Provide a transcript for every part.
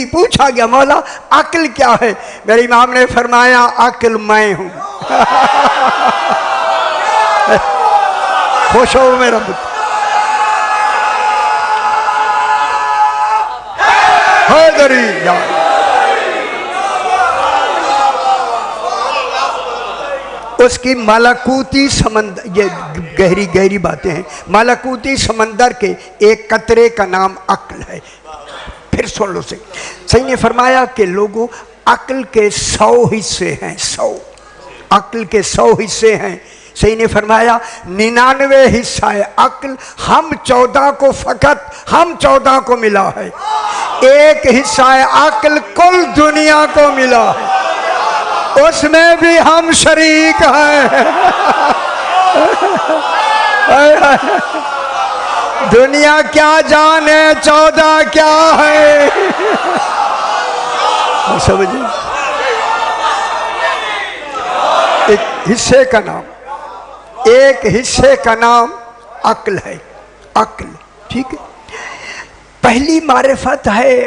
पूछा गया मौला अक्ल क्या है? मेरे इमाम ने फरमाया अक्ल मैं हूं। खुश हो मेरा पुत्र। उसकी मलकूती समंदर, ये गहरी गहरी बातें हैं, मलकूती समंदर के एक कतरे का नाम अक्ल है। फिर सुन लो सही ने फरमाया कि लोगों अक्ल के 100 हिस्से हैं, 100 अक्ल के 100 हिस्से हैं। सही ने फरमाया 99 हिस्सा है अक्ल, हम 14 को फकत हम 14 को मिला है। एक हिस्सा है अक्ल कुल दुनिया को मिला है, उसमें भी हम शरीक हैं। दुनिया क्या जाने 14 क्या है, समझिए। एक हिस्से का नाम, एक हिस्से का नाम अक्ल है, अक्ल, ठीक है। पहली मारिफत है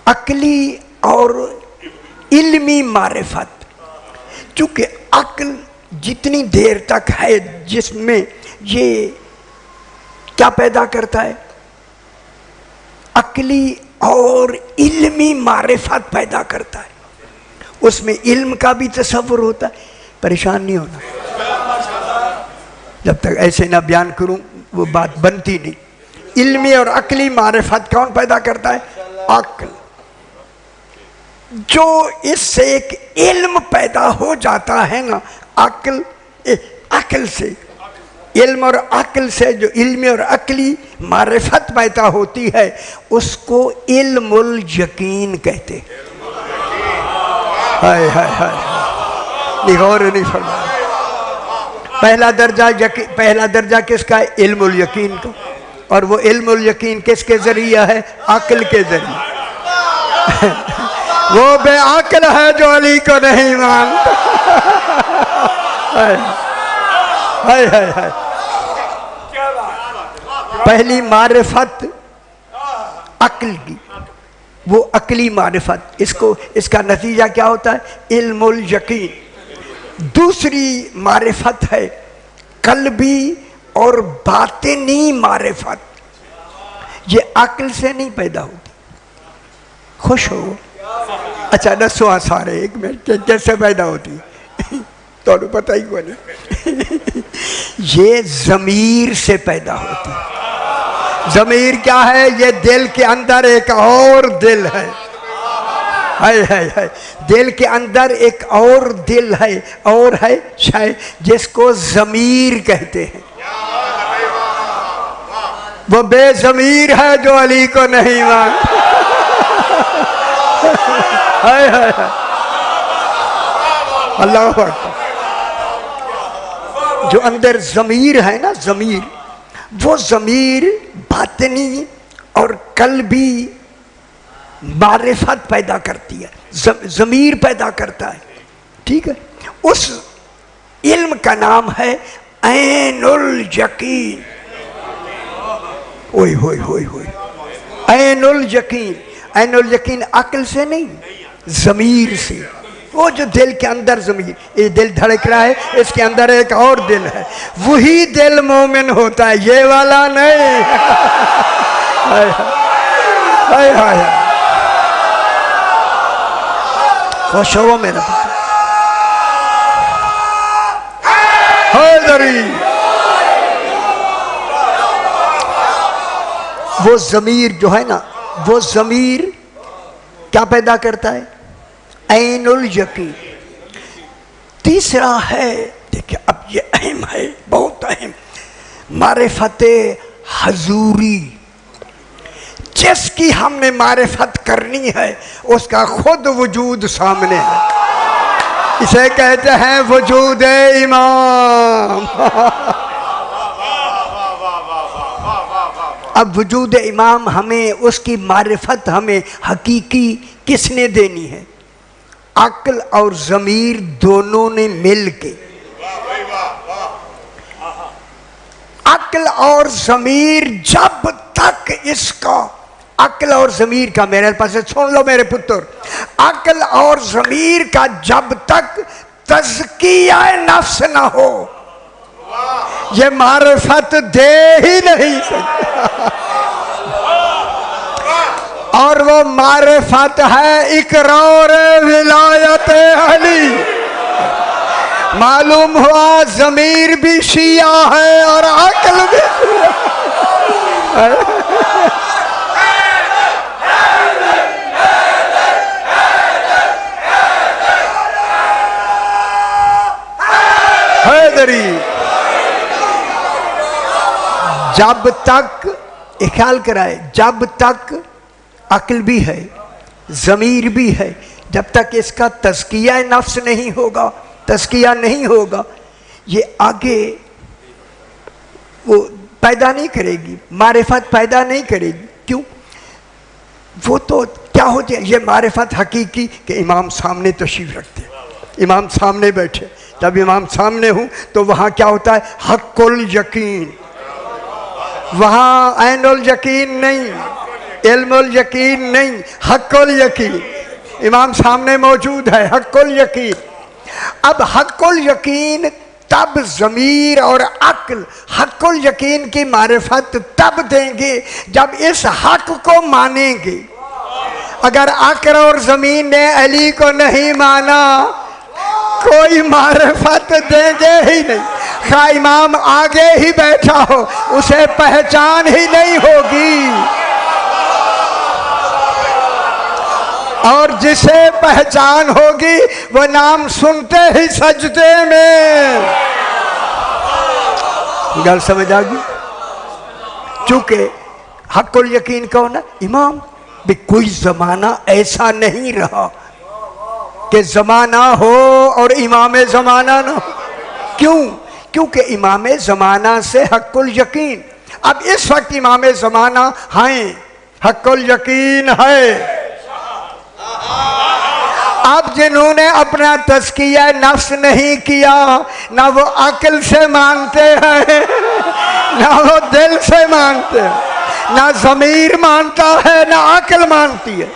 अक्ली और इल्मी मारिफत। चूंकि अक्ल जितनी देर तक है जिसमें ये क्या पैदा करता है, अक्ली और इल्मी मारिफत पैदा करता है। उसमें इल्म का भी तसव्वुर होता है। परेशान नहीं होना, जब तक ऐसे ना बयान करूं वो बात बनती नहीं। इल्मी और अक्ली मारिफत कौन पैदा करता है? अक्ल। जो इससे एक इल्म पैदा हो जाता है ना, अक्ल से, इल्म और अक्ल से जो इल्मी और अक्ली मारिफत पैदा होती है उसको इल्मुल यकीन कहते हैं। हाय हाय हाय, गौर नहीं फरमाया। पहला दर्जा किसका है? इल्मुल यकीन का। और वो इल्मुल यकीन किसके जरिए है? अक्ल के जरिए। वो बेअक्ल है जो अली को नहीं मानता। हाय हाय हाय। पहली मारिफत अक्ल की, वो अक्ली मारिफत, इसका नतीजा क्या होता है? इल्मुल यकीन। दूसरी मारिफत है कल्बी और बातिनी मारिफत। ये अक्ल से नहीं पैदा होती। खुश हो? अच्छा दसो सारे एक मिनट, कैसे पैदा होती है? तो पता ही को नहीं। ये ज़मीर से पैदा होती है। ज़मीर क्या है? ये दिल के अंदर एक और दिल है। हाय हाय हाय, दिल के अंदर एक और दिल है, और है शायद जिसको ज़मीर कहते हैं। वो बेज़मीर है जो अली को नहीं मानता। हाय हाय हाय, अल्लाह अकबर। जो अंदर ज़मीर है ना, ज़मीर, वो ज़मीर बातिनी और कल्बी मारिफत पैदा करती है, ज़मीर पैदा करता है, ठीक है। उस इल्म का नाम है ऐनुल यकीन। ओए होए होए होए, ऐनुल यकीन। ऐनुल यकीन अक्ल से नहीं, ज़मीर से। वो जो दिल के अंदर ज़मीर, ये दिल धड़क रहा है, इसके अंदर एक और दिल है, वही दिल मोमिन होता है, ये वाला नहीं। हाय हाय हाय, खुश हो मेरा पुत्र। वो ज़मीर जो है ना, वो ज़मीर क्या पैदा करता है? ऐनुल यकीन। तीसरा है, देखिए अब ये अहम है, बहुत अहम, मारिफते हजूरी। जिसकी हमने मारिफत करनी है उसका खुद वजूद सामने है, इसे कहते हैं वजूद इमाम। अब वजूद इमाम हमें, उसकी मारिफत हमें हकीकी किसने देनी है? अक्ल और ज़मीर दोनों ने मिल के। अक्ल और ज़मीर जब तक इसका अक्ल और ज़मीर का, मेरे पास सुन लो मेरे पुत्र, अक्ल और ज़मीर का जब तक तज़किया नफ्स ना हो ये मारिफत दे ही नहीं सकता। और वो मारिफत है इकरार विलायत अली। मालूम हुआ ज़मीर भी शिया है और अक्ल भी हैदरी। जब तक ख्याल कराए, जब तक अक्ल भी है ज़मीर भी है, जब तक इसका तज़किया नफ्स नहीं होगा, तज़किया नहीं होगा, ये आगे वो पैदा नहीं करेगी, मारिफत पैदा नहीं करेगी। क्यों? वो तो क्या होती है ये मारिफत हकीकी कि इमाम सामने तशरीफ रखते, इमाम सामने बैठे, तब इमाम सामने हूँ तो वहाँ क्या होता है हक़्क़ुल यकीन, वहाँ ऐनुल यकीन नहीं, इल्मुल यकीन नहीं, हक़्क़ुल यकीन। इमाम सामने मौजूद है, हक़्क़ुल यकीन। अब हक़्क़ुल यकीन तब ज़मीर और अक्ल हक़्क़ुल यकीन की मारिफत तब देंगे जब इस हक़ को मानेंगे। अगर अक्ल और ज़मीर ने अली को नहीं माना कोई मारिफत देंगे ही नहीं। खा इमाम आगे ही बैठा हो उसे पहचान ही नहीं होगी, और जिसे पहचान होगी वो नाम सुनते ही सजदे में। गल समझ आ गई? चूंकि हक़्क़ुल यकीन कौन है? इमाम। भी कोई ज़माना ऐसा नहीं रहा कि ज़माना हो और इमाम ज़माना ना हो। क्यों? क्योंकि इमाम ज़माना से हक़्क़ुल यकीन। अब इस वक्त इमाम ज़माना हैं, हक़्क़ुल यकीन है। अब जिन्होंने अपना तज़किया नफ्स नहीं किया, ना वो अक्ल से मानते हैं ना वो दिल से मानते हैं, ना ज़मीर मानता है ना अक्ल मानती है,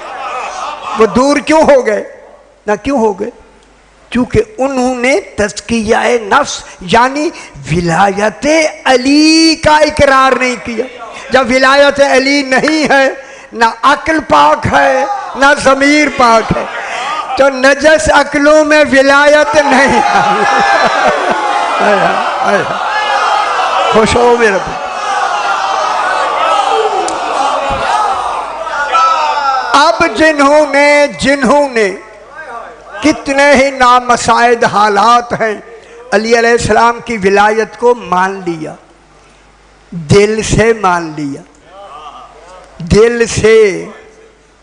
वो दूर क्यों हो गए? ना क्यों हो गए? क्योंकि उन्होंने तज़किया नफ्स यानी विलायत अली का इकरार नहीं किया। जब विलायत अली नहीं है, ना अक्ल पाक है ना ज़मीर पाक है, तो नजस अक्लों में विलायत नहीं। खुश हो मेरे भाई। अब जिन्होंने कितने ही नामसाइद हालात हैं, अली अलैहिस्सलाम की विलायत को मान लिया, दिल से मान लिया, दिल से,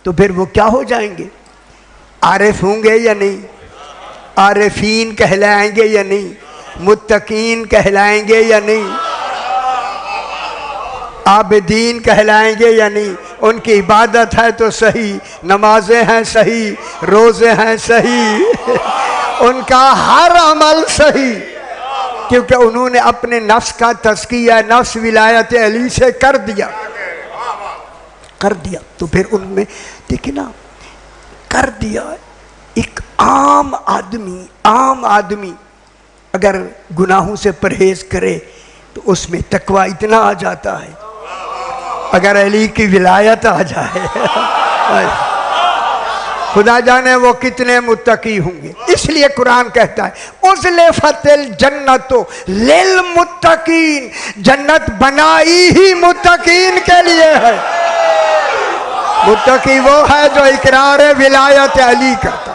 तो फिर वो क्या हो जाएंगे? आरिफ होंगे या नहीं? आरिफीन कहलाएंगे या नहीं? मुत्तकीन कहलाएंगे या नहीं? आबिदीन कहलाएंगे या नहीं? उनकी इबादत है तो सही, नमाजें हैं सही, रोज़े हैं सही, उनका हर अमल सही, क्योंकि उन्होंने अपने नफ्स का तज़किया नफ्स विलायत अली से कर दिया। तो फिर उनमें देखिए ना, कर दिया। एक आम आदमी अगर गुनाहों से परहेज करे तो उसमें तकवा इतना आ जाता है, अगर अली की विलायत आ जाए खुदा जाने वो कितने मुत्तकी होंगे। इसलिए कुरान कहता है उज़्लिफ़तिल जन्नतु लिल मुत्तकीन, जन्नत बनाई ही मुत्तकीन के लिए है। मुत्तकी वो है जो इकरार विलायत अली करता।